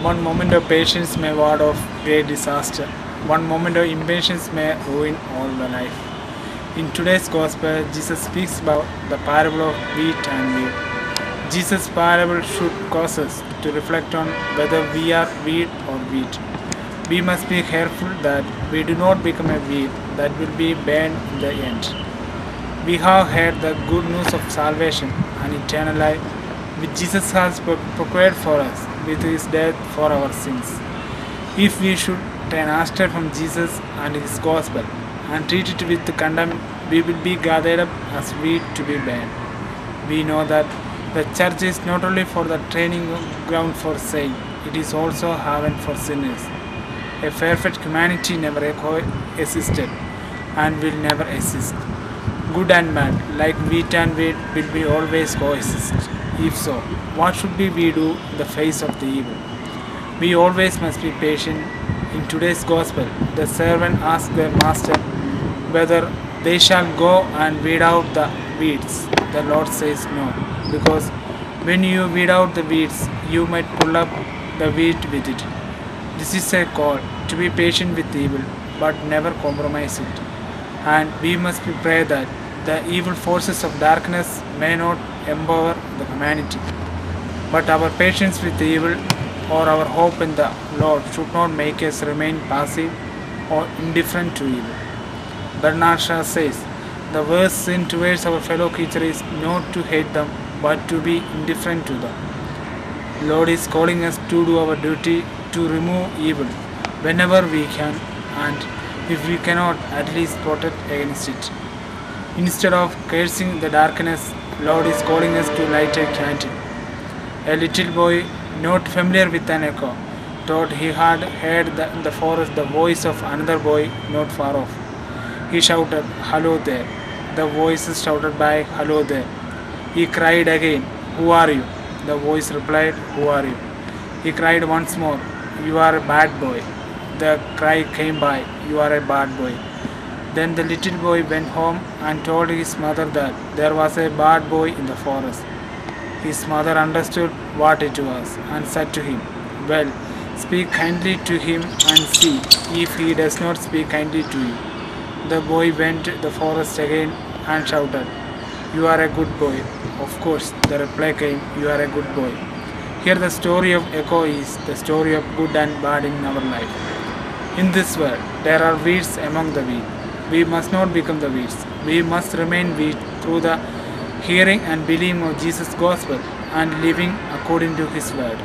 One moment of patience may ward off great disaster. One moment of impatience may ruin all the life. In today's gospel, Jesus speaks about the parable of wheat and wheat. Jesus' parable should cause us to reflect on whether we are wheat or wheat. We must be careful that we do not become a wheat that will be burned in the end. We have heard the good news of salvation and eternal life, which Jesus has procured for us with his death for our sins. If we should turn astray from Jesus and his gospel and treat it with contempt, we will be gathered up as wheat to be burned. We know that the church is not only for the training ground for saints, it is also heaven for sinners. A perfect humanity never existed and will never exist. Good and bad, like wheat and wheat, will be always coexist. If so, what should we do in the face of the evil? We always must be patient. In today's gospel, the servant asks their master whether they shall go and weed out the weeds. The Lord says no, because when you weed out the weeds, you might pull up the wheat with it. This is a call to be patient with evil, but never compromise it. And we must pray that the evil forces of darkness may not empower the humanity. But our patience with evil or our hope in the Lord should not make us remain passive or indifferent to evil. Bernard Shaw says, the worst sin towards our fellow creature is not to hate them, but to be indifferent to them. Lord is calling us to do our duty to remove evil whenever we can, and if we cannot, at least protect against it. Instead of cursing the darkness, Lord is calling us to light a candle. A little boy, not familiar with an echo, thought he had heard in the forest the voice of another boy not far off. He shouted, "Hello there." The voice shouted back, "Hello there." He cried again, "Who are you?" The voice replied, "Who are you?" He cried once more, "You are a bad boy." The cry came by, "You are a bad boy." Then the little boy went home and told his mother that there was a bad boy in the forest. His mother understood what it was and said to him, "Well, speak kindly to him and see if he does not speak kindly to you." The boy went to the forest again and shouted, "You are a good boy." Of course, the reply came, "You are a good boy." Here the story of Echo is the story of good and bad in our life. In this world, there are weeds among the wheat. We must not become the weeds. We must remain wheat through the hearing and believing of Jesus' gospel and living according to his word.